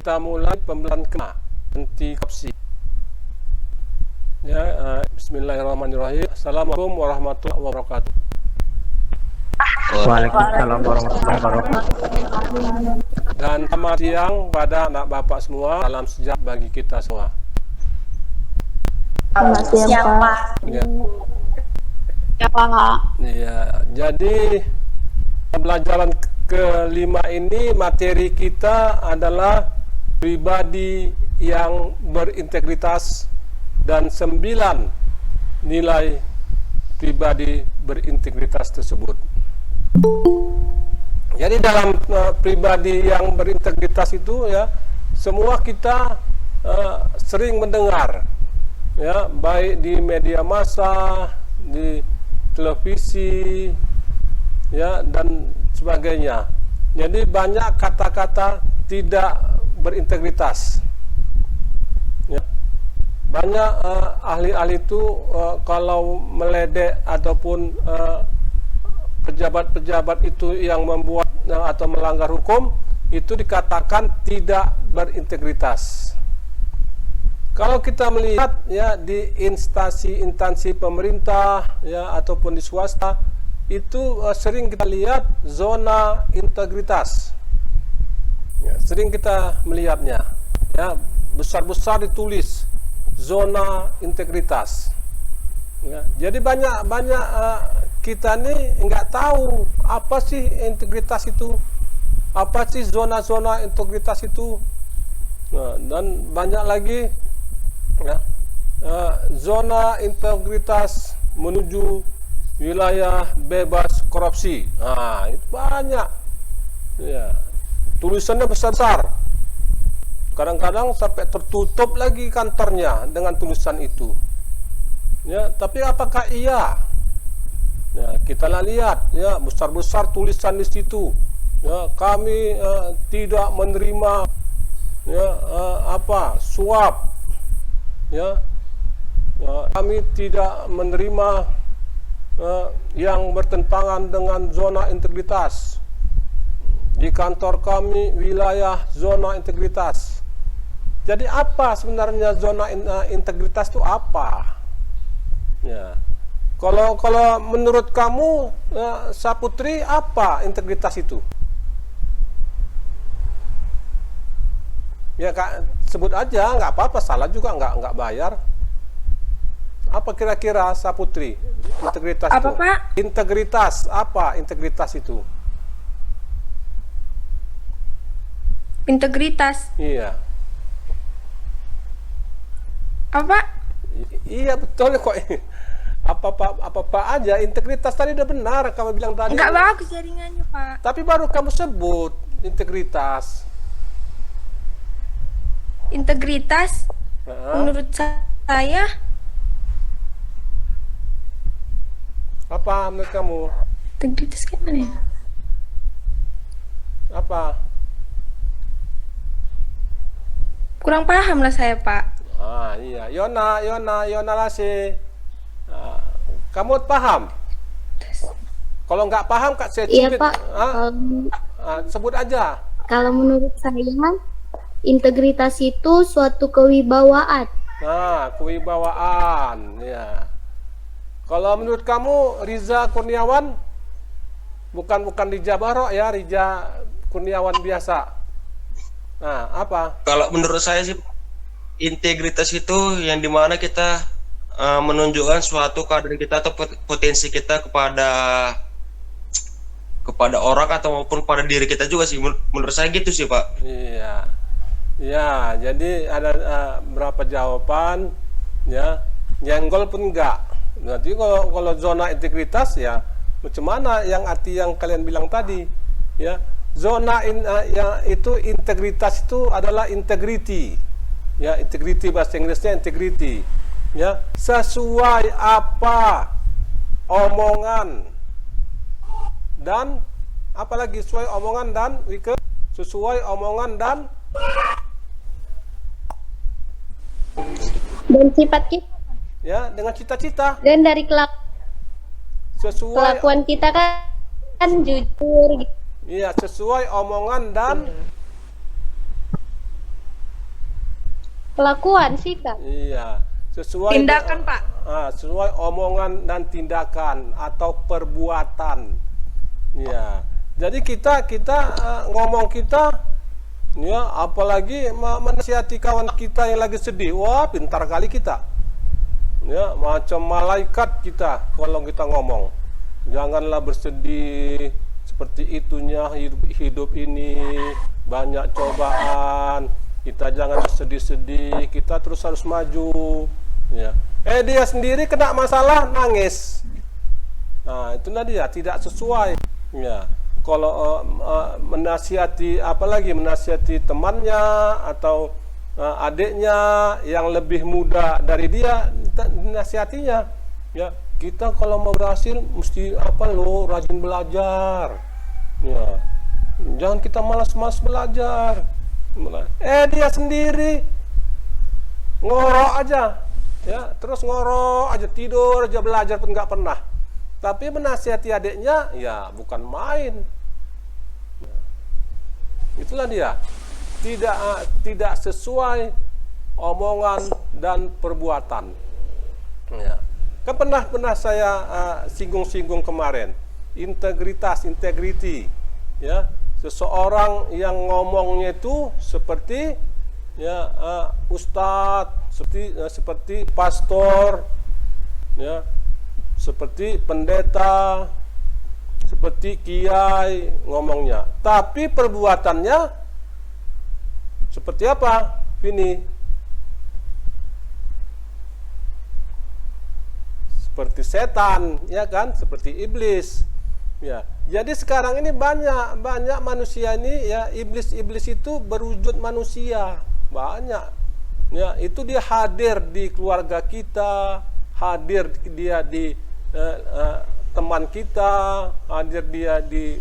kita mulai pembelajaran kena anti korupsi. Ya, bismillahirrahmanirrahim. Assalamualaikum warahmatullahi wabarakatuh. Waalaikumsalam warahmatullahi wabarakatuh. Dan selamat siang pada anak bapak semua. Salam sejahtera bagi kita semua. Selamat siang, Pak. Ya. Ya, Pak. Ya, jadi pembelajaran kelima ini materi kita adalah pribadi yang berintegritas dan 9 nilai pribadi berintegritas tersebut. Jadi dalam pribadi yang berintegritas itu ya, semua kita sering mendengar ya, baik di media massa, di televisi ya, dan sebagainya. Jadi banyak kata-kata tidak berintegritas ya. Banyak ahli-ahli itu kalau meledek ataupun pejabat-pejabat itu yang membuat atau melanggar hukum itu dikatakan tidak berintegritas. Kalau kita melihat ya di instansi pemerintah ya ataupun di swasta itu sering kita lihat zona integritas. Ya, sering kita melihatnya ya, besar-besar ditulis zona integritas. Ya, jadi banyak kita nih nggak tahu apa sih integritas itu, apa sih zona-zona integritas itu. Nah, dan banyak lagi ya, zona integritas menuju wilayah bebas korupsi. Nah, itu banyak. Ya, tulisannya besar-besar. Kadang-kadang sampai tertutup lagi kantornya dengan tulisan itu. Ya, tapi apakah iya? Ya, kita lihat ya, besar-besar tulisan di situ. Ya, kami tidak menerima ya suap. Ya, kami tidak menerima yang bertentangan dengan zona integritas. Di kantor kami wilayah zona integritas. Jadi apa sebenarnya zona integritas itu apa? Ya. Kalau menurut kamu Saputri, apa integritas itu? Ya Kak, sebut aja, nggak apa-apa, salah juga nggak bayar. Apa kira-kira Saputri integritas Apa, itu? Pak? Integritas, apa integritas itu? Integritas. Iya. Apa? Iya betul kok. Apa aja integritas tadi udah benar kamu bilang tadi. Enggak bagus jaringannya, Pak. Tapi baru kamu sebut integritas. Integritas menurut saya Apa menurut kamu? integritas kayak mana ya? Apa? Kurang paham lah saya, Pak. Ah iya, Yona Lase. Nah, kamu paham? Kalau nggak paham Kak saya Iya, cubit. Pak. Sebut aja. Kalau menurut saya, integritas itu suatu kewibawaan. Nah, kewibawaan, ya. Kalau menurut kamu Riza Kurniawan, bukan Riza Barok ya, Riza Kurniawan biasa. Nah, apa? Kalau menurut saya sih integritas itu yang dimana kita menunjukkan suatu keadaan kita atau potensi kita kepada orang atau maupun pada diri kita juga sih. Menurut saya gitu sih, Pak. Iya. Ya, jadi ada berapa jawaban ya. Nyenggol pun enggak. Berarti kalau zona integritas ya macam mana yang arti yang kalian bilang tadi ya. Zona itu integritas itu adalah integrity. Ya, integrity bahasa Inggrisnya integrity. Ya, sesuai apa omongan dan apalagi sesuai omongan dan sesuai omongan dan sifat kita ya dengan cita-cita dan dari sesuai kelakuan kita kan jujur gitu. Iya, sesuai omongan dan Kelakuan, sikap. Iya, sesuai Tindakan, Pak. sesuai omongan dan tindakan atau perbuatan. Ya, jadi kita ngomong kita, ya, apalagi menasihati kawan kita yang lagi sedih, wah pintar kali kita. Ya, macam malaikat kita kalau kita ngomong. Janganlah bersedih seperti itunya hidup ini, banyak cobaan. Kita jangan bersedih-sedih, kita terus harus maju. Ya. Dia sendiri kena masalah nangis. Nah, itulah dia tidak sesuai. Ya. Kalau menasihati, apalagi menasihati temannya atau adiknya yang lebih muda dari dia, dinasihatinya, ya, kita kalau mau berhasil mesti rajin belajar, ya, jangan kita malas-malas belajar. Dia sendiri ngorok aja, ya, terus ngorok aja, tidur aja, belajar pun nggak pernah. Tapi menasihati adiknya, ya bukan main. Ya. Itulah dia. Tidak sesuai omongan dan perbuatan. Ya. Kan pernah saya singgung kemarin, integrity, ya, seseorang yang ngomongnya itu seperti, ya, ustadz, seperti pastor, ya, seperti pendeta, seperti kiai ngomongnya, tapi perbuatannya seperti apa, Vini? Seperti setan, ya kan? Seperti iblis. Ya. Jadi sekarang ini banyak manusia ini, ya, iblis itu berwujud manusia, banyak. Ya, itu dia hadir di keluarga kita, hadir dia di teman kita, hadir dia di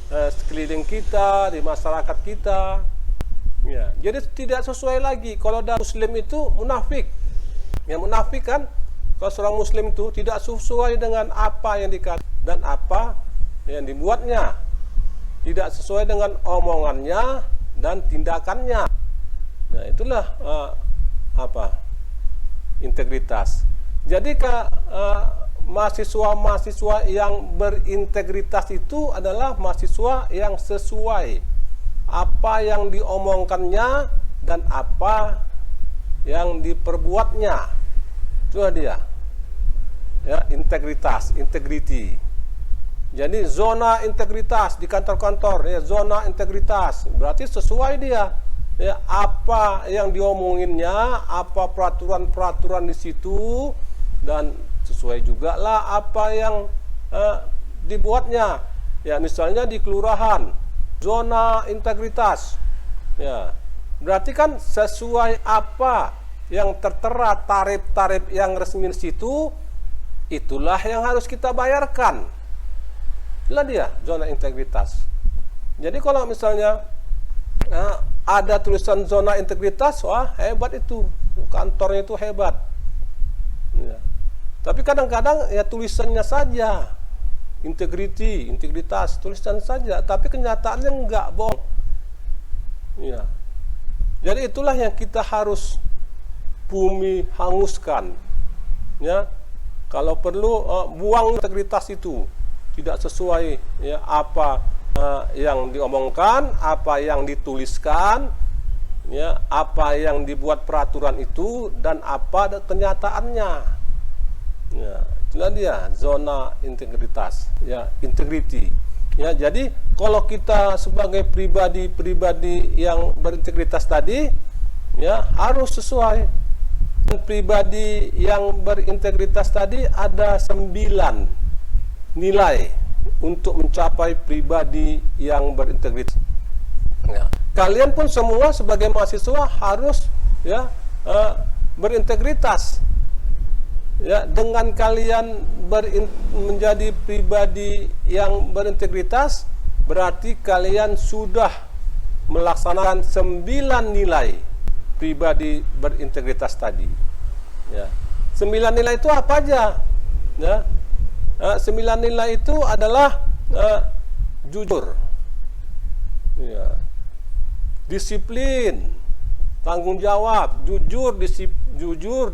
sekeliling kita, di masyarakat kita. Ya, jadi tidak sesuai lagi. Kalau ada Muslim itu munafik. Yang munafik kan, kalau seorang Muslim itu tidak sesuai dengan apa yang dikatakan dan apa yang dibuatnya, tidak sesuai dengan omongannya dan tindakannya. Nah, itulah integritas. Jadi mahasiswa yang berintegritas itu adalah mahasiswa yang sesuai apa yang diomongkannya dan apa yang diperbuatnya. Itulah dia, ya, integrity. Jadi zona integritas di kantor-kantor, ya, zona integritas berarti sesuai dia, ya, apa yang diomonginnya, apa peraturan di situ, dan sesuai juga lah apa yang dibuatnya. Ya, misalnya di kelurahan, zona integritas, ya, berarti kan sesuai apa yang tertera tarif-tarif yang resmi di situ, itulah yang harus kita bayarkan. Itulah dia zona integritas. Jadi kalau misalnya ada tulisan zona integritas, wah hebat itu, kantornya itu hebat. Ya. Tapi kadang-kadang ya tulisannya saja. Integritas, tulisan saja, tapi kenyataannya enggak, bohong. Ya. Jadi itulah yang kita harus bumi hanguskan. Ya. Kalau perlu buang integritas itu, tidak sesuai, ya, apa yang diomongkan, apa yang dituliskan, ya, apa yang dibuat peraturan itu dan apa kenyataannya. Ya. Itulah dia zona integritas, ya, integrity. Ya, jadi kalau kita sebagai pribadi yang berintegritas tadi, ya, harus sesuai. Dan pribadi yang berintegritas tadi ada 9 nilai untuk mencapai pribadi yang berintegritas. Ya. Kalian pun semua sebagai mahasiswa harus, ya, berintegritas. Ya, dengan kalian menjadi pribadi yang berintegritas, berarti kalian sudah melaksanakan 9 nilai pribadi berintegritas tadi. Ya. 9 nilai itu apa aja? Ya. 9 nilai itu adalah jujur, ya, disiplin, tanggung jawab, jujur,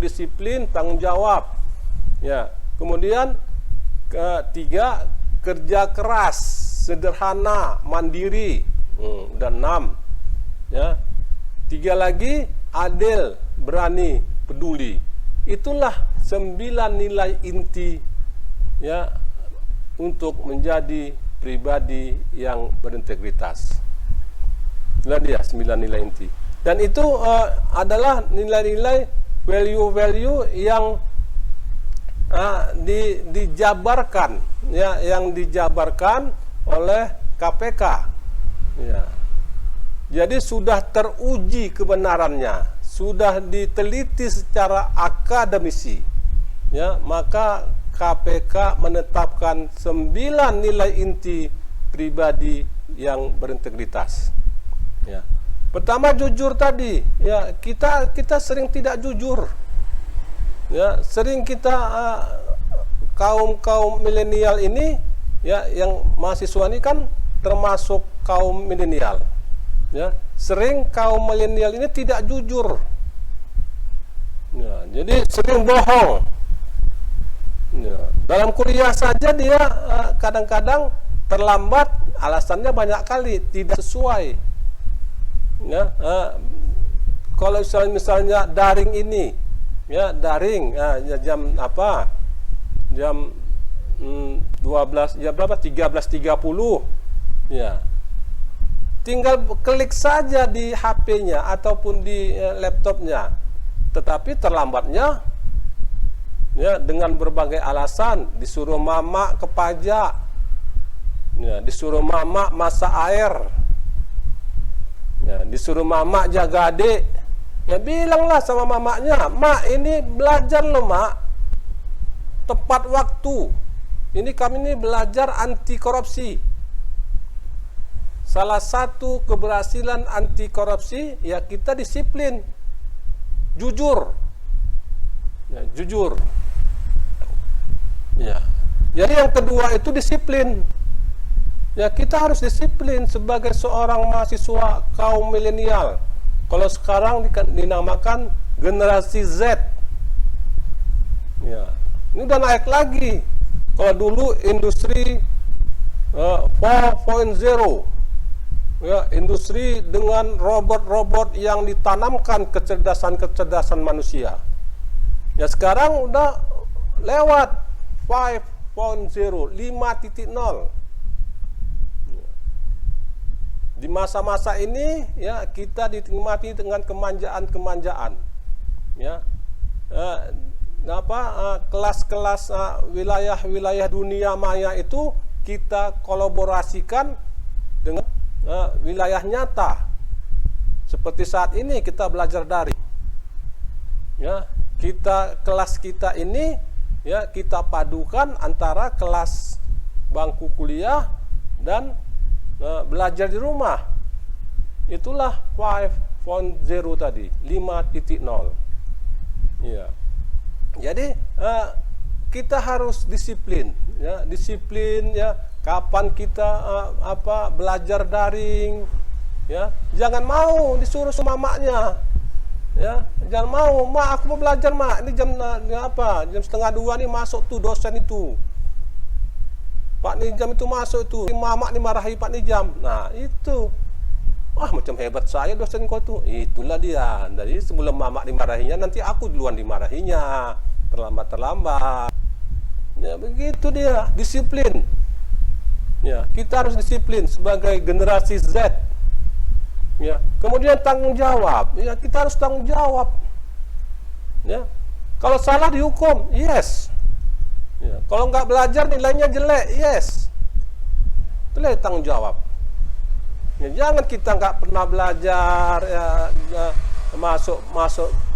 disiplin, tanggung jawab. Ya, kemudian ketiga, kerja keras, sederhana, mandiri. Dan 6. Ya. 3 lagi, adil, berani, peduli. Itulah 9 nilai inti ya untuk menjadi pribadi yang berintegritas. Itulah dia 9 nilai inti. Dan itu adalah nilai-nilai value-value yang dijabarkan, ya, yang dijabarkan oleh KPK. Ya. Jadi sudah teruji kebenarannya, sudah diteliti secara akademisi. Ya, maka KPK menetapkan 9 nilai inti pribadi yang berintegritas. Ya. Pertama, jujur tadi. Ya, kita sering tidak jujur. Ya, sering kita kaum milenial ini, ya, yang mahasiswa ini kan termasuk kaum milenial. Ya, sering kaum milenial ini tidak jujur. Ya, jadi sering bohong. Ya, dalam kuliah saja dia kadang-kadang terlambat, alasannya banyak kali tidak sesuai. Ya, kalau misalnya daring ini, ya daring, ya, jam apa? Jam 12, ya berapa? 13.30. Ya. Tinggal klik saja di HP-nya ataupun di laptopnya. Tetapi terlambatnya ya dengan berbagai alasan, disuruh mama ke pajak. Ya, disuruh mama masak air. Ya, disuruh mama jaga adik. Ya bilanglah sama mamanya, "Mak, ini belajar loh, Mak. Tepat waktu. Ini kami ini belajar anti korupsi." Salah satu keberhasilan anti korupsi ya kita disiplin, jujur, ya, jujur. Ya. Jadi yang kedua itu disiplin. Ya, kita harus disiplin sebagai seorang mahasiswa kaum milenial. Kalau sekarang dinamakan generasi Z. Ya, ini udah naik lagi. Kalau dulu industri 4.0. Ya, industri dengan robot-robot yang ditanamkan kecerdasan manusia. Ya, sekarang udah lewat 5.0, 5.0. Di masa-masa ini ya kita dinikmati dengan kemanjaan-kemanjaan. Ya. Kelas-kelas wilayah-wilayah dunia maya itu kita kolaborasikan dengan wilayah nyata. Seperti saat ini kita belajar daring. Ya, kelas kita ini ya kita padukan antara kelas bangku kuliah dan belajar di rumah. Itulah 5.0 tadi, 5.0. Ya. Jadi kita harus disiplin, ya, disiplin ya. Kapan kita belajar daring, ya, jangan mau disuruh sama maknya, ya, jangan mau, "Mak, aku mau belajar, Mak, ini jam 1:30 nih masuk tuh dosen itu, Pak Nijam itu masuk itu, Mamak nih marahi Pak Nijam." Nah itu, wah macam hebat saya dosen kau tuh. Itulah dia. Jadi sebelum Mamak dimarahinya, nanti aku duluan dimarahinya, terlambat. Ya begitu dia, disiplin. Ya, kita harus disiplin sebagai generasi Z. Ya, kemudian tanggung jawab. Ya, kita harus tanggung jawab. Ya, kalau salah dihukum, yes. Ya, kalau nggak belajar nilainya jelek, yes. Itulah tanggung jawab. Ya, jangan kita nggak pernah belajar, masuk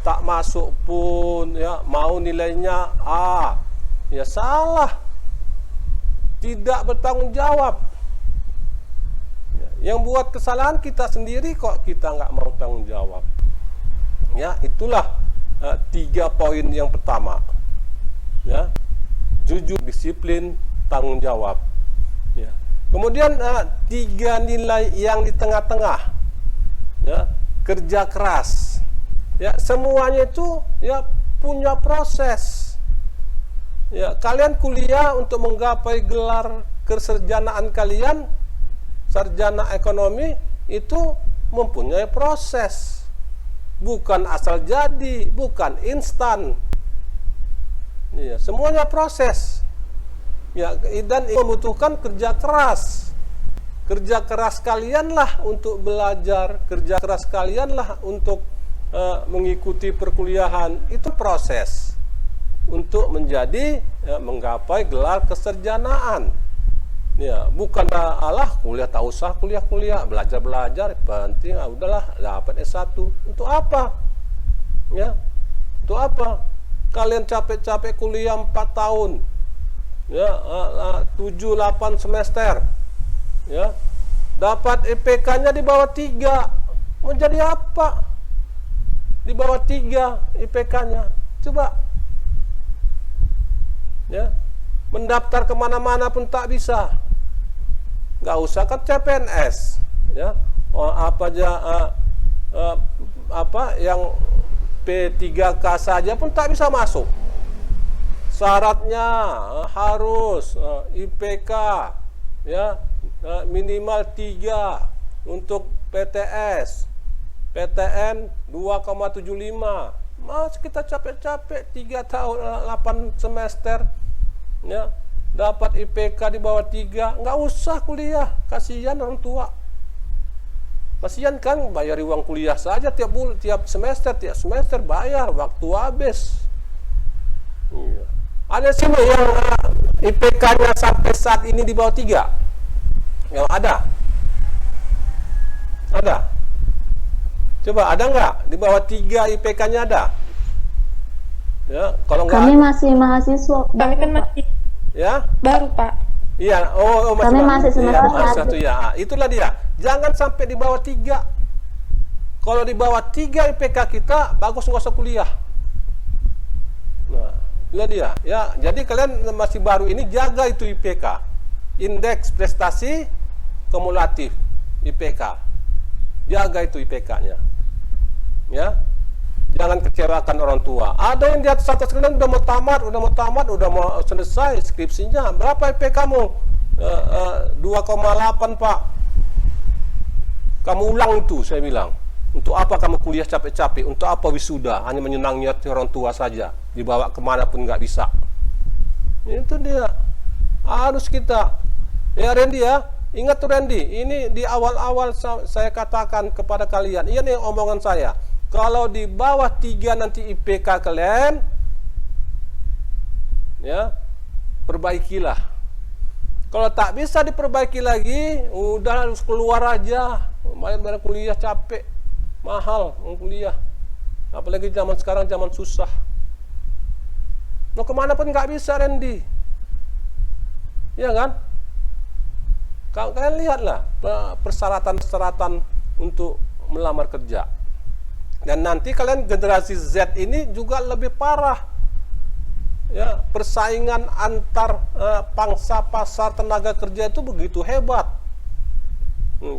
tak masuk pun, ya mau nilainya A, ya salah. Tidak bertanggung jawab. Ya, yang buat kesalahan kita sendiri kok, kita nggak mau tanggung jawab. Ya, itulah 3 poin yang pertama. Ya, jujur, disiplin, tanggung jawab. Ya. Kemudian 3 nilai yang di tengah-tengah. Ya, kerja keras. Ya, semuanya itu ya punya proses. Ya, kalian kuliah untuk menggapai gelar kesarjanaan kalian, sarjana ekonomi, itu mempunyai proses. Bukan asal jadi, bukan instan. Ya, semuanya proses. Ya, dan membutuhkan kerja keras. Kerja keras kalianlah untuk belajar, kerja keras kalianlah untuk mengikuti perkuliahan. Itu proses untuk menjadi menggapai gelar kesarjanaan. Ya, bukan Allah kuliah tak usah kuliah belajar penting udahlah dapat S1. Untuk apa? Ya, untuk apa? Kalian capek-capek kuliah 4 tahun, ya 7-8 semester, ya dapat IPK-nya di bawah 3, mau jadi apa? Di bawah 3 IPK-nya, coba, ya mendaftar kemana-mana pun tak bisa. Nggak usah kan CPNS, ya apa aja apa yang P3K saja pun tak bisa masuk. Syaratnya harus IPK ya minimal 3 untuk PTS, PTN 2,75. Mas kita capek-capek 3 tahun 8 semester ya dapat IPK di bawah 3, nggak usah kuliah, kasihan orang tua. Kasihan kan bayar uang kuliah saja tiap semester bayar, waktu habis. Iya. Ada sini yang IPK-nya sampai saat ini di bawah 3? Yang ada? Ada? Coba ada nggak? Di bawah 3 IPK-nya ada? Ya, kalau nggak Kami masih mahasiswa. Kami kan masih ya? baru, Pak. Iya, Kami masih semester satu ya. Itulah dia. Jangan sampai di bawah 3. Kalau di bawah 3 IPK kita, bagus nggak usah kuliah. Nah, itulah dia. Ya, jadi kalian masih baru ini jaga itu IPK. Indeks prestasi kumulatif IPK. Jaga itu IPK-nya. Ya. Jangan kecewakan orang tua. Ada yang di atas kalian udah mau tamat, udah mau selesai skripsinya. Berapa IP kamu? 2,8 Pak. Kamu ulang itu, saya bilang. Untuk apa kamu kuliah capek-capek? Untuk apa wisuda? Hanya menyenangi hati orang tua saja. Dibawa kemana pun nggak bisa. Itu dia. Harus kita. Ya Randy ya. Ingat tuh Randy. Ini di awal-awal saya katakan kepada kalian. Ini omongan saya. Kalau di bawah 3 nanti IPK kalian, ya perbaikilah. Kalau tak bisa diperbaiki lagi, udah harus keluar aja. Bayar kuliah capek, mahal kuliah. Apalagi zaman sekarang zaman susah. Mau kemana pun nggak bisa Randy, ya kan? Kalian lihatlah persyaratan-persyaratan untuk melamar kerja. Dan nanti kalian generasi Z ini juga lebih parah. Ya, persaingan antar pangsa pasar tenaga kerja itu begitu hebat.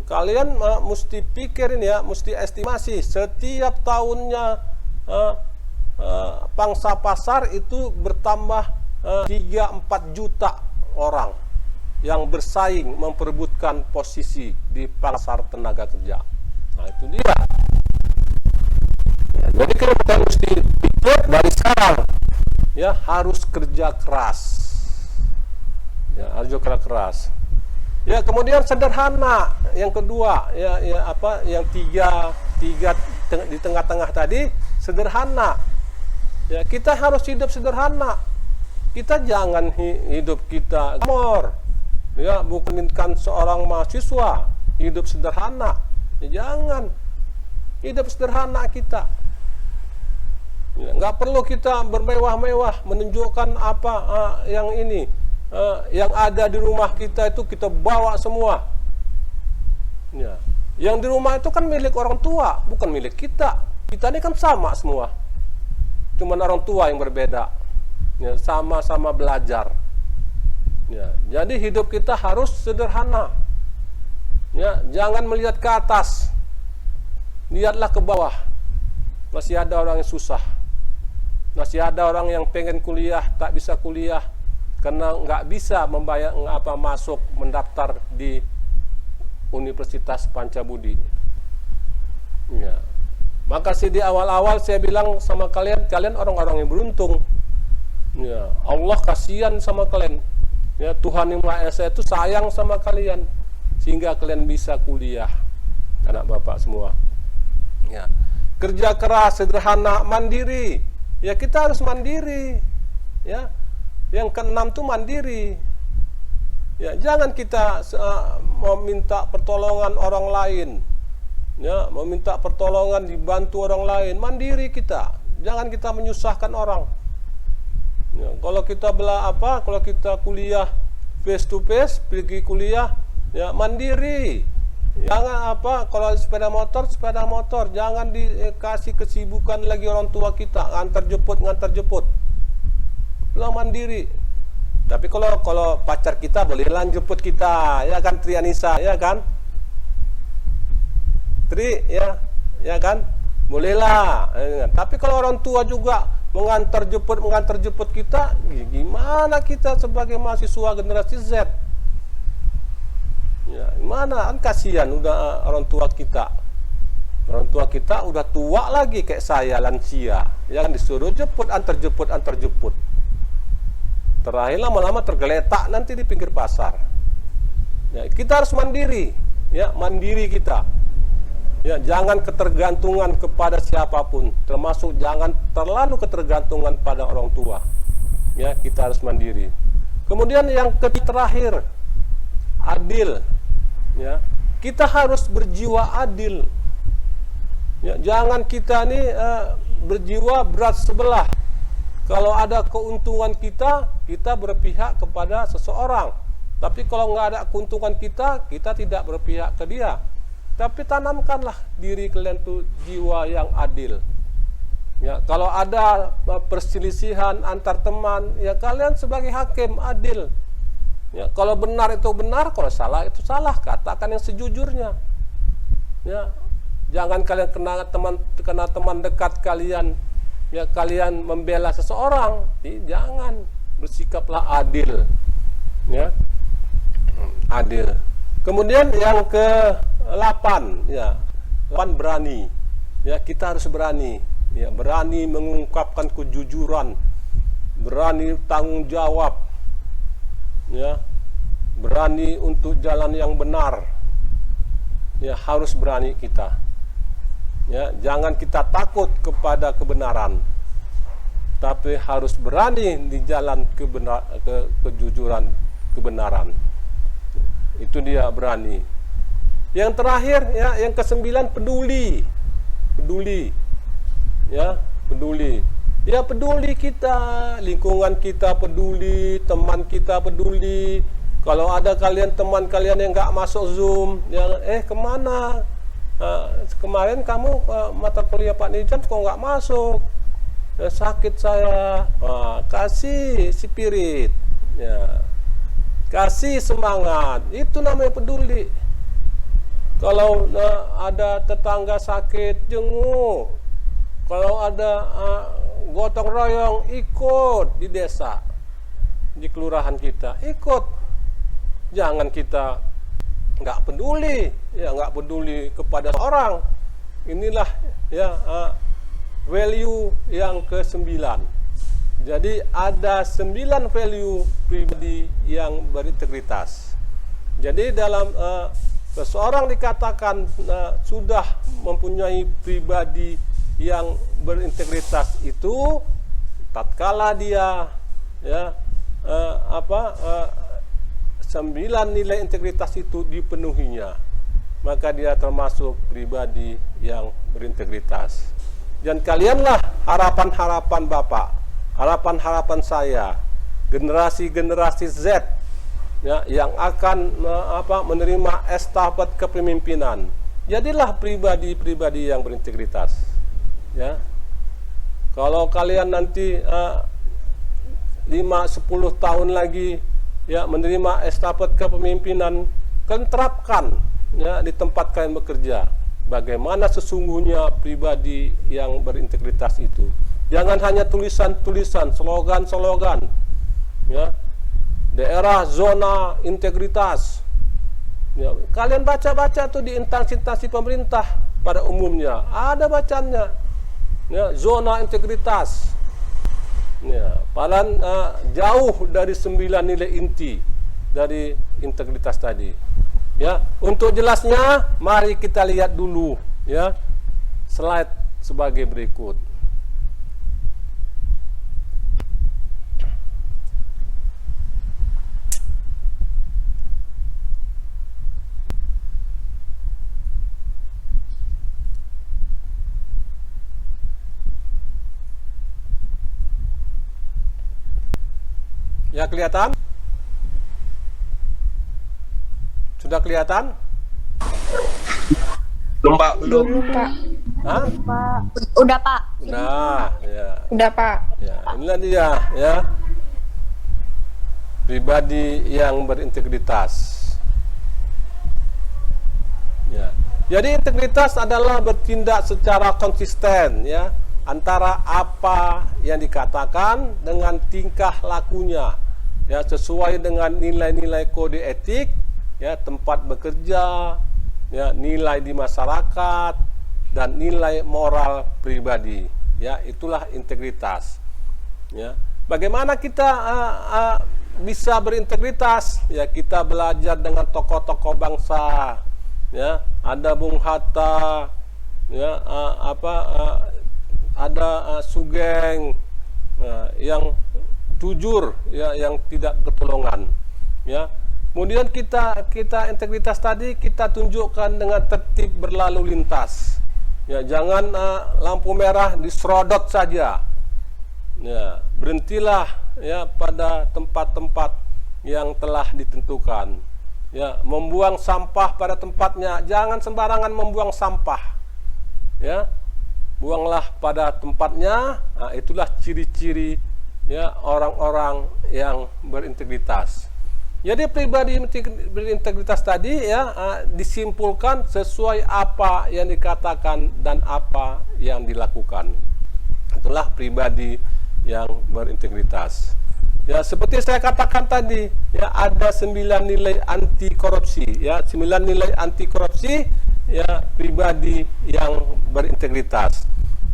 Kalian mesti pikirin ya, mesti estimasi setiap tahunnya pangsa pasar itu bertambah 3-4 juta orang yang bersaing memperebutkan posisi di pasar tenaga kerja. Nah, itu dia. Jadi kita mesti pikir dari sekarang, ya harus kerja keras, ya harus kerja keras. Ya kemudian sederhana, yang kedua, ya apa, yang tiga di tengah-tengah tadi sederhana. Ya kita harus hidup sederhana. Kita jangan hidup kita glamor, ya bukan seorang mahasiswa hidup sederhana. Ya, jangan hidup sederhana kita. Ya, nggak perlu kita bermewah-mewah menunjukkan apa yang ini yang ada di rumah kita itu kita bawa semua. Ya, yang di rumah itu kan milik orang tua, bukan milik kita. Kita ini kan sama semua, cuman orang tua yang berbeda. Ya, sama-sama belajar. Ya, jadi hidup kita harus sederhana. Ya, jangan melihat ke atas, lihatlah ke bawah. masih ada orang yang susah, masih ada orang yang pengen kuliah tak bisa kuliah karena nggak bisa membayar masuk mendaftar di Universitas Pancabudi. Ya. Maka sih di awal-awal saya bilang sama kalian, kalian orang-orang yang beruntung. Ya, Allah kasihan sama kalian. Ya, Tuhan Yang Maha Esa itu sayang sama kalian sehingga kalian bisa kuliah, anak bapak semua. Ya. Kerja keras, sederhana, mandiri. Ya, kita harus mandiri. Ya. Yang keenam tuh mandiri. Ya, jangan kita meminta pertolongan orang lain. Ya, meminta pertolongan, dibantu orang lain. Mandiri kita. Jangan kita menyusahkan orang. Ya, kalau kita kalau kita kuliah face to face, pergi kuliah, ya mandiri. Jangan kalau sepeda motor, jangan dikasih kesibukan lagi orang tua kita, ngantar jemput. Lah mandiri. Tapi kalau pacar kita bolehlah jemput kita, ya kan Trianisa, ya kan? Tri, ya kan? Bolehlah. Tapi kalau orang tua juga mengantar jemput kita, gimana kita sebagai mahasiswa generasi Z? Ya, gimana? Kan kasihan udah orang tua kita. Orang tua kita udah tua lagi kayak saya, lansia. Yang disuruh antar jemput. Terakhir lama-lama tergeletak nanti di pinggir pasar. Ya, kita harus mandiri. Ya, mandiri kita. Ya, jangan ketergantungan kepada siapapun, termasuk jangan terlalu ketergantungan pada orang tua. Ya, kita harus mandiri. Kemudian yang terakhir, adil. Ya, kita harus berjiwa adil. Ya, jangan kita berjiwa berat sebelah. Kalau ada keuntungan kita berpihak kepada seseorang. Tapi kalau nggak ada keuntungan kita tidak berpihak ke dia. Tapi tanamkanlah diri kalian tuh jiwa yang adil. Ya, kalau ada perselisihan antar teman, ya kalian sebagai hakim adil. Ya, kalau benar itu benar, kalau salah itu salah. Katakan yang sejujurnya. Ya, jangan kalian kena teman dekat kalian. Ya, kalian membela seseorang, jangan, bersikaplah adil. Ya, adil. Kemudian yang ke-8, ya, 8 berani. Ya, kita harus berani. Ya, berani mengungkapkan kejujuran, berani tanggung jawab. Ya, berani untuk jalan yang benar. Ya, harus berani kita. Ya, jangan kita takut kepada kebenaran, tapi harus berani di jalan kejujuran, kebenaran. Itu dia berani. Yang terakhir, ya, yang ke-9, peduli. Ya, peduli. Ya, peduli kita, lingkungan kita peduli, teman kita peduli. Kalau ada teman kalian yang nggak masuk Zoom, yang kemana? Kemarin kamu mata kuliah Pak Nijan kok nggak masuk? Sakit saya. Kasih spirit. Ya. Kasih semangat, itu namanya peduli. Kalau ada tetangga sakit, jenguk. Kalau ada gotong royong, ikut di desa, di kelurahan kita, ikut. Jangan kita nggak peduli, ya nggak peduli kepada orang. Inilah ya value yang ke-9. Jadi ada 9 value pribadi yang berintegritas. Jadi dalam seseorang dikatakan sudah mempunyai pribadi yang berintegritas itu tatkala dia 9 nilai integritas itu dipenuhinya, maka dia termasuk pribadi yang berintegritas. Dan kalianlah harapan-harapan Bapak, harapan-harapan saya, generasi-generasi Z, ya, yang akan menerima estafet kepemimpinan. Jadilah pribadi-pribadi yang berintegritas. Ya, kalau kalian nanti 5-10 tahun lagi ya menerima estafet kepemimpinan, kalian terapkan ya di tempat kalian bekerja. bagaimana sesungguhnya pribadi yang berintegritas itu. Jangan hanya tulisan-tulisan, slogan-slogan, ya, daerah zona integritas. Ya, kalian baca-baca tuh di instansi-instansi pemerintah pada umumnya ada bacanya, ya, zona integritas. Ya, padahal jauh dari 9 nilai inti dari integritas tadi. Ya, untuk jelasnya mari kita lihat dulu, ya, slide sebagai berikut. Ya, kelihatan? Sudah kelihatan? Belum Pak, belum. Dulu Pak. Hah? Udah Pak. Nah, ya. Udah Pak. Ya, inilah dia, ya. Pribadi yang berintegritas. Ya. Jadi integritas adalah bertindak secara konsisten, ya, antara apa yang dikatakan dengan tingkah lakunya, ya, sesuai dengan nilai-nilai kode etik, ya, tempat bekerja, ya, nilai di masyarakat, dan nilai moral pribadi, ya, itulah integritas. Ya, bagaimana kita bisa berintegritas? Ya, kita belajar dengan tokoh-tokoh bangsa, ya, ada Bung Hatta, ya, ada Sugeng, yang jujur, ya, yang tidak ketolongan, ya. Kemudian kita integritas tadi kita tunjukkan dengan tertib berlalu lintas. Ya, jangan lampu merah diserodot saja. Ya, berhentilah, ya, pada tempat-tempat yang telah ditentukan. Ya, membuang sampah pada tempatnya, jangan sembarangan membuang sampah. Ya, buanglah pada tempatnya. Nah, itulah ciri-ciri, ya, orang-orang yang berintegritas. Jadi pribadi berintegritas tadi, ya, disimpulkan sesuai apa yang dikatakan dan apa yang dilakukan. Itulah pribadi yang berintegritas. Ya, seperti saya katakan tadi, ya, ada 9 nilai anti korupsi, ya, 9 nilai anti korupsi, ya, pribadi yang berintegritas.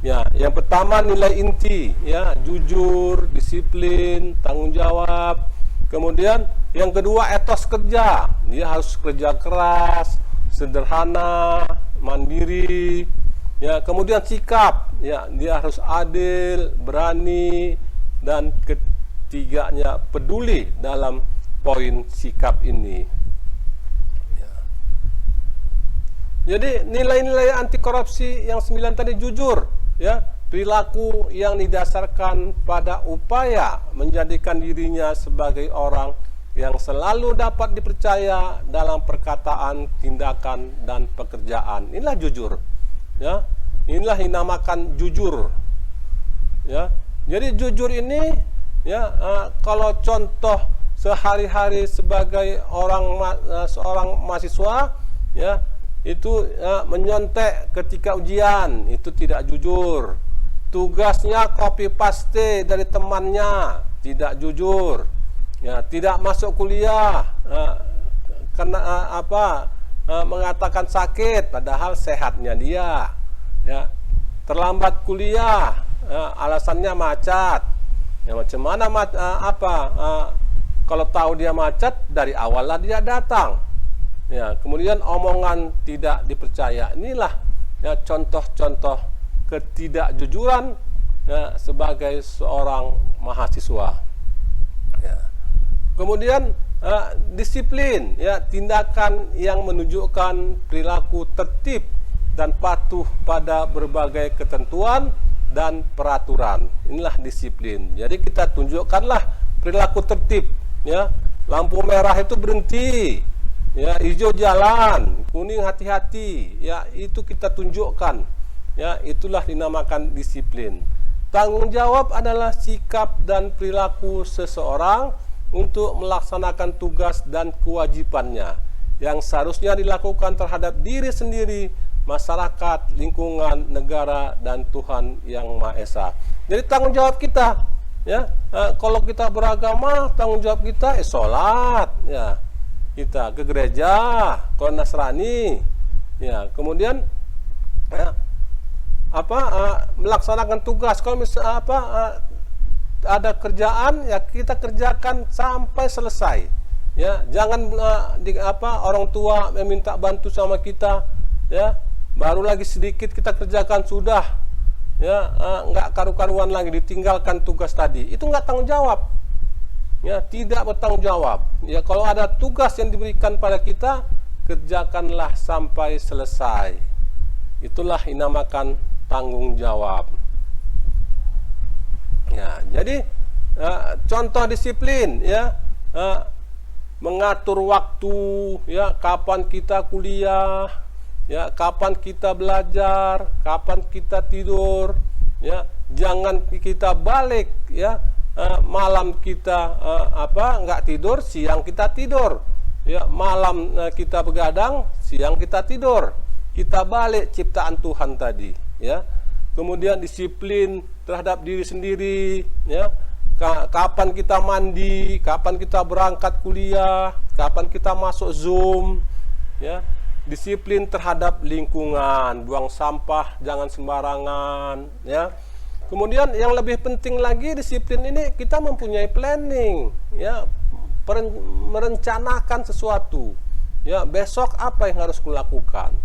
Ya, yang pertama nilai inti, ya, jujur, disiplin, tanggung jawab. Kemudian yang kedua etos kerja, dia harus kerja keras, sederhana, mandiri. Ya, kemudian sikap, ya, dia harus adil, berani, dan ketiganya peduli dalam poin sikap ini. Ya. Jadi nilai-nilai anti korupsi yang 9 tadi jujur, ya, perilaku yang didasarkan pada upaya menjadikan dirinya sebagai orang yang selalu dapat dipercaya dalam perkataan, tindakan, dan pekerjaan. Inilah jujur, ya. Inilah dinamakan jujur, ya. Jadi jujur ini, ya, kalau contoh sehari-hari sebagai seorang mahasiswa, ya, itu menyontek ketika ujian, itu tidak jujur. Tugasnya copy paste dari temannya, tidak jujur. Ya, tidak masuk kuliah karena mengatakan sakit padahal sehatnya dia. Ya, terlambat kuliah, alasannya macet. Ya, macam mana kalau tahu dia macet dari awal lah dia datang. Ya, kemudian omongan tidak dipercaya. Inilah, ya, contoh-contoh ketidakjujuran, ya, sebagai seorang mahasiswa. Ya. Kemudian disiplin, ya, tindakan yang menunjukkan perilaku tertib dan patuh pada berbagai ketentuan dan peraturan. Inilah disiplin. Jadi kita tunjukkanlah perilaku tertib, ya. Lampu merah itu berhenti, ya, hijau jalan, kuning hati-hati, ya, itu kita tunjukkan. Ya, itulah dinamakan disiplin. Tanggung jawab adalah sikap dan perilaku seseorang untuk melaksanakan tugas dan kewajibannya yang seharusnya dilakukan terhadap diri sendiri masyarakat, lingkungan, negara, dan Tuhan yang Maha Esa. Jadi tanggung jawab kita, ya, kalau kita beragama, tanggung jawab kita sholat, ya, kita ke gereja, kalau Nasrani, ya, kemudian ya, melaksanakan tugas. Kalau misalnya ada kerjaan, ya kita kerjakan sampai selesai. Ya, jangan orang tua meminta bantu sama kita, ya, baru lagi sedikit kita kerjakan sudah, ya, nggak karu-karuan lagi, ditinggalkan tugas tadi. Itu nggak tanggung jawab, ya, tidak bertanggung jawab. Ya, kalau ada tugas yang diberikan pada kita, kerjakanlah sampai selesai. Itulah dinamakan tanggung jawab. Ya, jadi contoh disiplin, ya, mengatur waktu, ya, kapan kita kuliah, ya, kapan kita belajar, kapan kita tidur, ya, jangan kita balik, ya, malam kita nggak tidur, siang kita tidur, ya, malam kita begadang, siang kita tidur. Kita balik ciptaan Tuhan tadi, ya. Kemudian disiplin terhadap diri sendiri, ya. Kapan kita mandi, kapan kita berangkat kuliah, kapan kita masuk Zoom, ya. Disiplin terhadap lingkungan, buang sampah jangan sembarangan, ya. Kemudian yang lebih penting lagi, disiplin ini kita mempunyai planning, ya, merencanakan sesuatu, ya, besok apa yang harus kulakukan,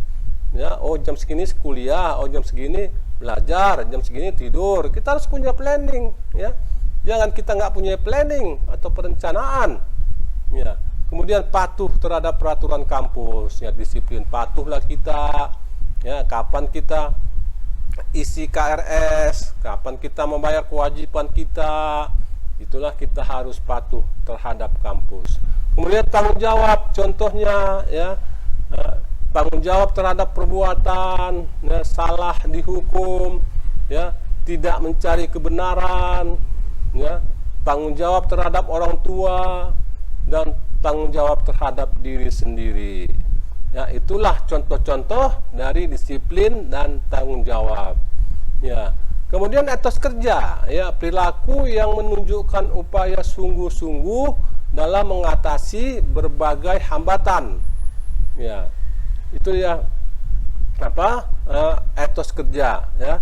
ya, oh jam segini kuliah, oh jam segini belajar, jam segini tidur. Kita harus punya planning, ya. Jangan kita nggak punya planning atau perencanaan, ya. Kemudian patuh terhadap peraturan kampus, ya, disiplin, patuhlah kita, ya, kapan kita isi KRS, kapan kita membayar kewajiban kita, itulah kita harus patuh terhadap kampus. Kemudian tanggung jawab, contohnya, ya, tanggung jawab terhadap perbuatan, ya, salah dihukum, ya, tidak mencari kebenaran, ya, tanggung jawab terhadap orang tua, dan tanggung jawab terhadap diri sendiri. Ya, itulah contoh-contoh dari disiplin dan tanggung jawab. Ya, kemudian etos kerja, ya, perilaku yang menunjukkan upaya sungguh-sungguh dalam mengatasi berbagai hambatan. Ya, itu ya etos kerja, ya,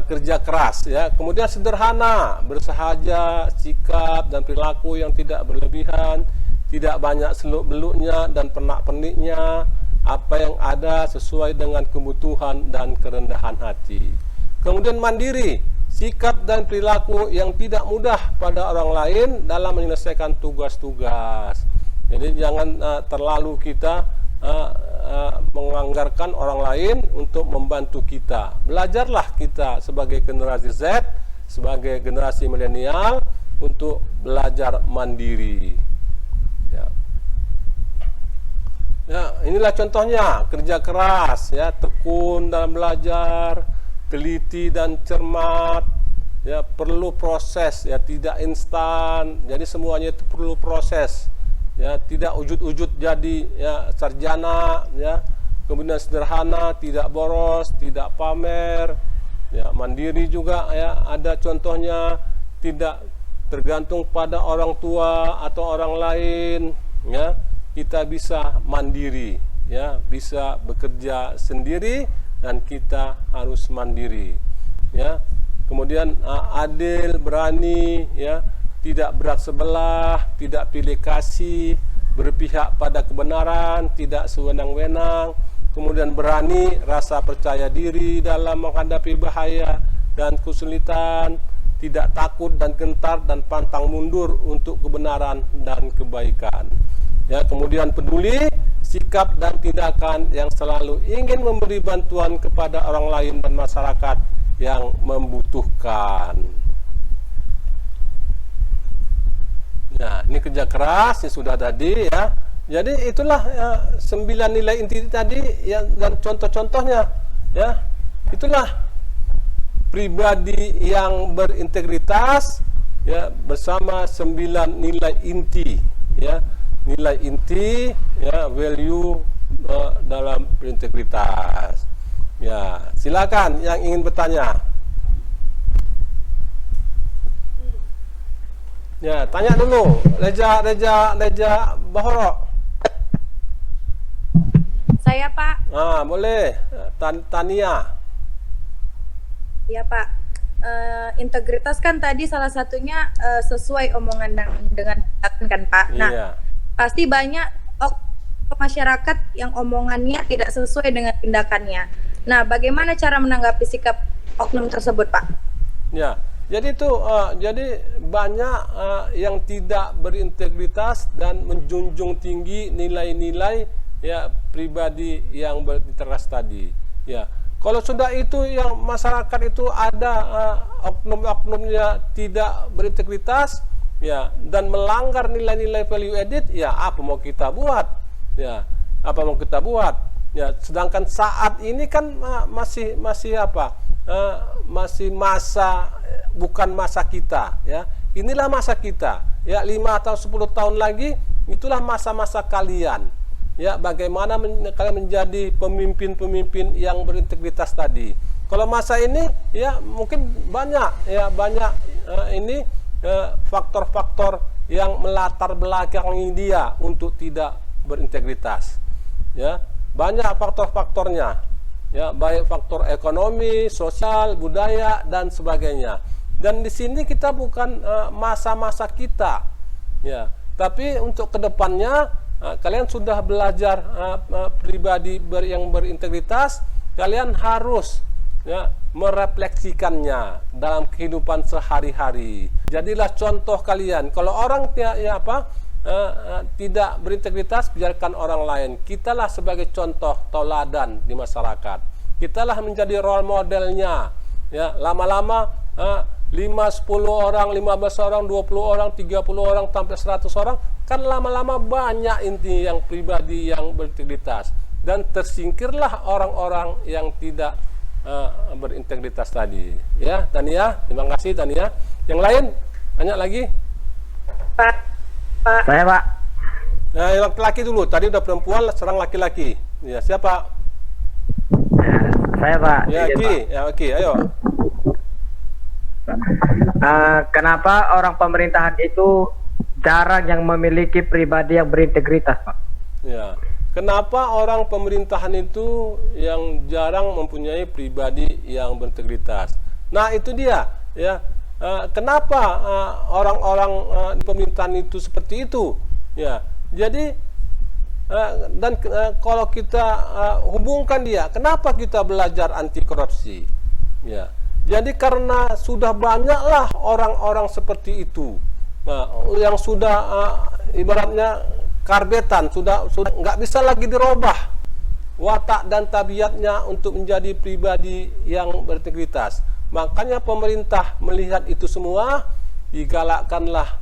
kerja keras, ya. Kemudian sederhana, bersahaja, sikap dan perilaku yang tidak berlebihan, tidak banyak seluk-beluknya dan pernak-perniknya, apa yang ada sesuai dengan kebutuhan dan kerendahan hati. Kemudian mandiri, sikap dan perilaku yang tidak mudah pada orang lain dalam menyelesaikan tugas-tugas. Jadi jangan terlalu kita menganggarkan orang lain untuk membantu kita. Belajarlah kita sebagai generasi Z, sebagai generasi milenial, untuk belajar mandiri. Ya. Ya, inilah contohnya, kerja keras, ya, tekun dalam belajar, teliti dan cermat, ya, perlu proses, ya, tidak instan. Jadi semuanya itu perlu proses. Ya, tidak ujud-ujud jadi, ya, sarjana, ya. Kemudian sederhana, tidak boros, tidak pamer, ya, mandiri juga, ya, ada contohnya, tidak tergantung pada orang tua atau orang lain, ya. Kita bisa mandiri, ya, bisa bekerja sendiri, dan kita harus mandiri, ya. Kemudian adil, berani, ya, tidak berat sebelah, tidak pilih kasih, berpihak pada kebenaran, tidak sewenang-wenang. Kemudian berani, rasa percaya diri dalam menghadapi bahaya dan kesulitan, tidak takut dan gentar dan pantang mundur untuk kebenaran dan kebaikan. Ya, kemudian peduli, sikap dan tindakan yang selalu ingin memberi bantuan kepada orang lain dan masyarakat yang membutuhkan. Nah, ini kerja keras, ini sudah tadi, ya. Jadi itulah, ya, 9 nilai inti tadi, ya, dan contoh-contohnya, ya. Itulah pribadi yang berintegritas, ya, bersama 9 nilai inti, ya. Nilai inti, ya, value dalam berintegritas. Ya, silakan yang ingin bertanya. Ya, tanya dulu. Reja Bahoro. Saya Pak. Boleh. Tania. Ya Pak. Integritas kan tadi salah satunya sesuai omongan dengan kan Pak. Nah, Iya. pasti banyak masyarakat yang omongannya tidak sesuai dengan tindakannya. Nah, bagaimana cara menanggapi sikap oknum tersebut, Pak? Ya, jadi itu jadi banyak yang tidak berintegritas dan menjunjung tinggi nilai-nilai ya pribadi yang berintegritas tadi. Ya, kalau sudah itu yang masyarakat itu ada oknum-oknumnya tidak berintegritas, ya, dan melanggar nilai-nilai value added, ya apa mau kita buat? Ya, apa mau kita buat? Ya, sedangkan saat ini kan masih apa? Masih masa bukan masa kita, ya. Inilah masa kita, ya. 5 atau 10 tahun lagi itulah masa-masa kalian. Ya, bagaimana kalian menjadi pemimpin-pemimpin yang berintegritas tadi. Kalau masa ini ya mungkin banyak ini faktor-faktor yang melatar belakangi dia untuk tidak berintegritas. Ya, banyak faktor-faktornya. Ya, baik faktor ekonomi, sosial, budaya dan sebagainya. Dan di sini kita bukan masa-masa kita. Ya, tapi untuk kedepannya kalian sudah belajar pribadi yang berintegritas, kalian harus ya merefleksikannya dalam kehidupan sehari-hari. Jadilah contoh kalian. Kalau orang tidak berintegritas, biarkan orang lain. Kitalah sebagai contoh tauladan di masyarakat. Kitalah menjadi role modelnya. Ya, lama-lama 5, 10 orang, 15 orang, 20 orang, 30 orang sampai 100 orang, kan lama-lama banyak inti yang pribadi yang berintegritas, dan tersingkirlah orang-orang yang tidak berintegritas tadi. Ya, Tania, terima kasih Tania. Yang lain, tanya lagi. Pak. Saya Pak. Nah, yang laki-laki dulu. Tadi udah perempuan, serang laki-laki. Ya, siapa? Saya Pak. Ya, Ki. Ya, Ki, ayo. Kenapa orang pemerintahan itu jarang yang memiliki pribadi yang berintegritas, Pak? Ya. Kenapa orang pemerintahan itu yang jarang mempunyai pribadi yang berintegritas? Nah, itu dia, ya. Kenapa orang-orang di pemerintahan itu seperti itu? Ya, jadi dan kalau kita hubungkan dia, kenapa kita belajar anti korupsi? Ya, jadi karena sudah banyaklah orang-orang seperti itu, yang sudah ibaratnya karbetan, sudah nggak bisa lagi dirubah watak dan tabiatnya untuk menjadi pribadi yang berintegritas. Makanya pemerintah melihat itu semua, digalakkanlah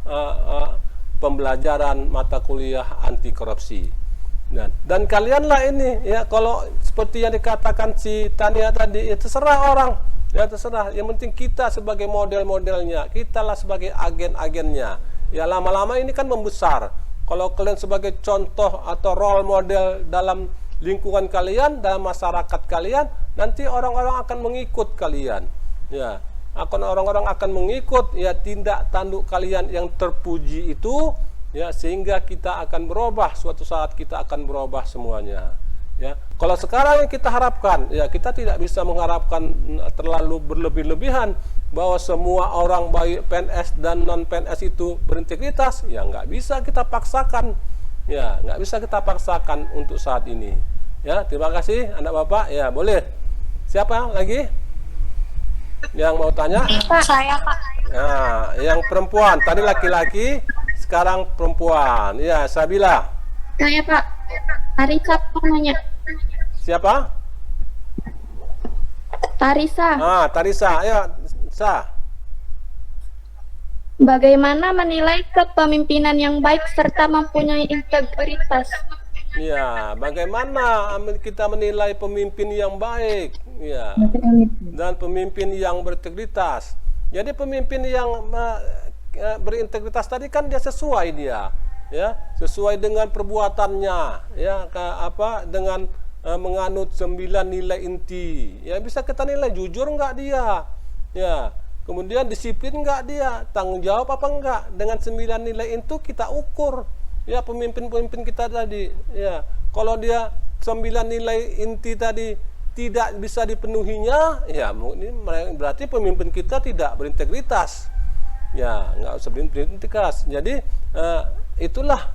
pembelajaran mata kuliah anti korupsi. Dan kalianlah ini, ya, kalau seperti yang dikatakan si Tania tadi, ya terserah orang, ya terserah. Yang penting kita sebagai model-modelnya, kitalah sebagai agen-agennya. Ya, lama-lama ini kan membesar. Kalau kalian sebagai contoh atau role model dalam lingkungan kalian, dalam masyarakat kalian, nanti orang-orang akan mengikut kalian. Ya, orang-orang akan mengikut ya tindak tanduk kalian yang terpuji itu, ya, sehingga kita akan berubah, suatu saat kita akan berubah semuanya. Ya, kalau sekarang yang kita harapkan, ya kita tidak bisa mengharapkan terlalu berlebih-lebihan bahwa semua orang baik PNS dan non PNS itu berintegritas. Ya, nggak bisa kita paksakan. Ya, nggak bisa kita paksakan untuk saat ini. Ya, terima kasih anak bapak. Ya, boleh. Siapa lagi yang mau tanya? Pak. Saya, Pak. Nah, yang perempuan tadi laki-laki, sekarang perempuan. Ya, Sabila. Saya Pak. Tarisa namanya. Siapa? Tarisa. Tarisa. Ayo, Sa. Bagaimana menilai kepemimpinan yang baik serta mempunyai integritas? Ya, bagaimana kita menilai pemimpin yang baik, ya, dan pemimpin yang berintegritas. Jadi pemimpin yang berintegritas tadi kan dia sesuai dia, ya, sesuai dengan perbuatannya, ya, dengan menganut 9 nilai inti. Ya bisa kita nilai jujur nggak dia, ya. Kemudian disiplin nggak dia, tanggung jawab apa enggak. Dengan 9 nilai itu kita ukur ya pemimpin-pemimpin kita tadi. Ya, kalau dia 9 nilai inti tadi tidak bisa dipenuhinya, ya ini berarti pemimpin kita tidak berintegritas. Ya, nggak usah berintegritas. Jadi itulah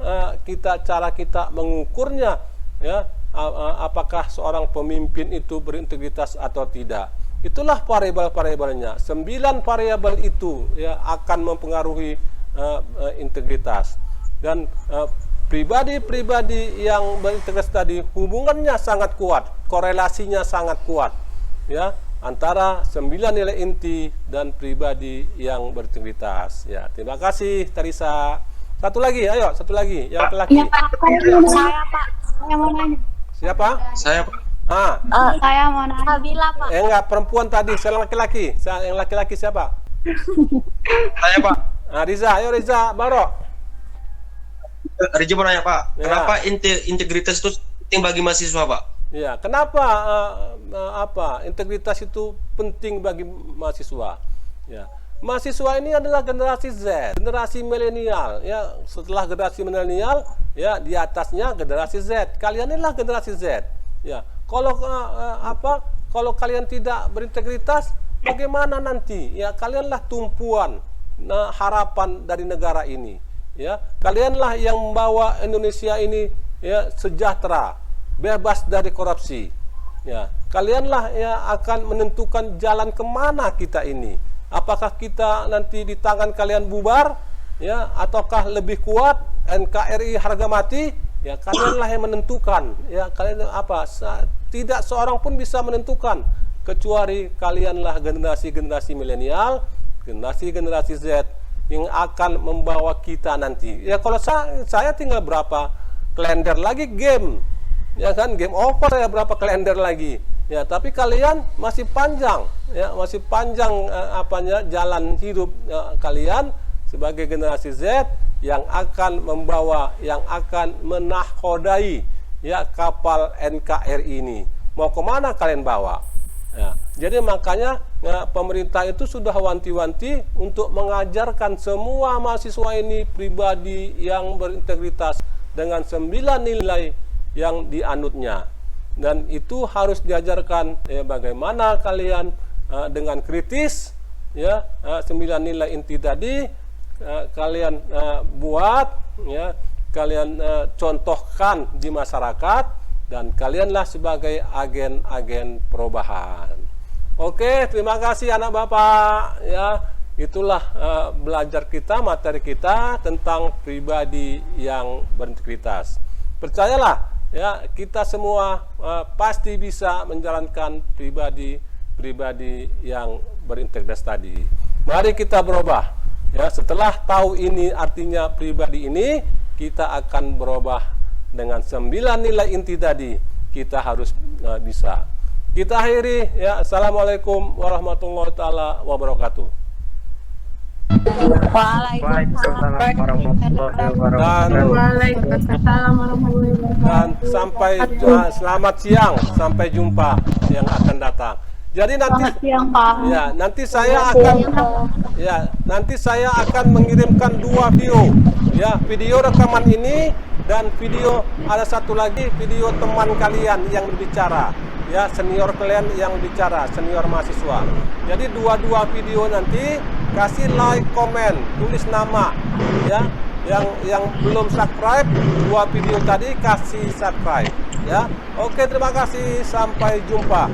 cara kita mengukurnya, ya apakah seorang pemimpin itu berintegritas atau tidak. Itulah variabel-variabelnya. 9 variabel itu ya akan mempengaruhi integritas. Dan pribadi-pribadi yang berintegritas tadi hubungannya sangat kuat, korelasinya sangat kuat, ya antara 9 nilai inti dan pribadi yang berintegritas. Ya, terima kasih Tarisa. Satu lagi, ayo satu lagi yang laki-laki. Iya Pak, saya Pak, saya mau nanya. Siapa? Saya Pak. Saya mau nanya. Nabila Pak. Enggak, perempuan tadi, saya laki-laki. Yang laki-laki siapa? Saya Pak. Riza, ayo Riza, Baro. Rija mau nanya Pak, Ya. kenapa integritas itu penting bagi mahasiswa Pak? Ya, kenapa integritas itu penting bagi mahasiswa? Ya, mahasiswa ini adalah generasi Z, generasi milenial. Ya, setelah generasi milenial, ya di atasnya generasi Z. Kalian inilah generasi Z. Ya, kalau kalau kalian tidak berintegritas, bagaimana nanti? Ya, kalianlah tumpuan harapan dari negara ini. Ya, kalianlah yang membawa Indonesia ini ya sejahtera, bebas dari korupsi. Ya, kalianlah yang akan menentukan jalan kemana kita ini. Apakah kita nanti di tangan kalian bubar, ya, ataukah lebih kuat NKRI harga mati? Ya, kalianlah yang menentukan. Ya, kalian tidak seorang pun bisa menentukan kecuali kalianlah generasi-generasi milenial, generasi-generasi Z yang akan membawa kita nanti. Ya, kalau saya tinggal berapa kalender lagi game, ya kan, game over ya, berapa kalender lagi. Ya, tapi kalian masih panjang, ya masih panjang jalan hidup kalian sebagai generasi Z yang akan membawa, yang akan menakodai ya kapal NKRI ini. Mau kemana kalian bawa? Ya, jadi makanya pemerintah itu sudah wanti-wanti untuk mengajarkan semua mahasiswa ini pribadi yang berintegritas dengan 9 nilai yang dianutnya. Dan itu harus diajarkan ya, bagaimana kalian dengan kritis ya 9 nilai inti tadi kalian buat ya, kalian contohkan di masyarakat. Dan kalianlah sebagai agen-agen perubahan. Oke, terima kasih anak bapak. Ya, itulah belajar kita, materi kita tentang pribadi yang berintegritas. Percayalah, ya kita semua pasti bisa menjalankan pribadi yang berintegritas tadi. Mari kita berubah. Ya, setelah tahu ini artinya pribadi ini, kita akan berubah. Dengan 9 nilai inti tadi kita harus bisa. Kita akhiri ya. Assalamualaikum warahmatullahi taala wabarakatuh. Waalaikumsalam warahmatullahi wabarakatuh. Dan sampai selamat siang, sampai jumpa yang akan datang. Jadi nanti ya, nanti saya akan mengirimkan 2 video. Ya, video rekaman ini dan video ada satu lagi video teman kalian yang berbicara. Ya, senior kalian yang bicara, senior mahasiswa. Jadi dua video nanti kasih like, komen, tulis nama ya. Yang belum subscribe 2 video tadi kasih subscribe ya. Oke, terima kasih, sampai jumpa.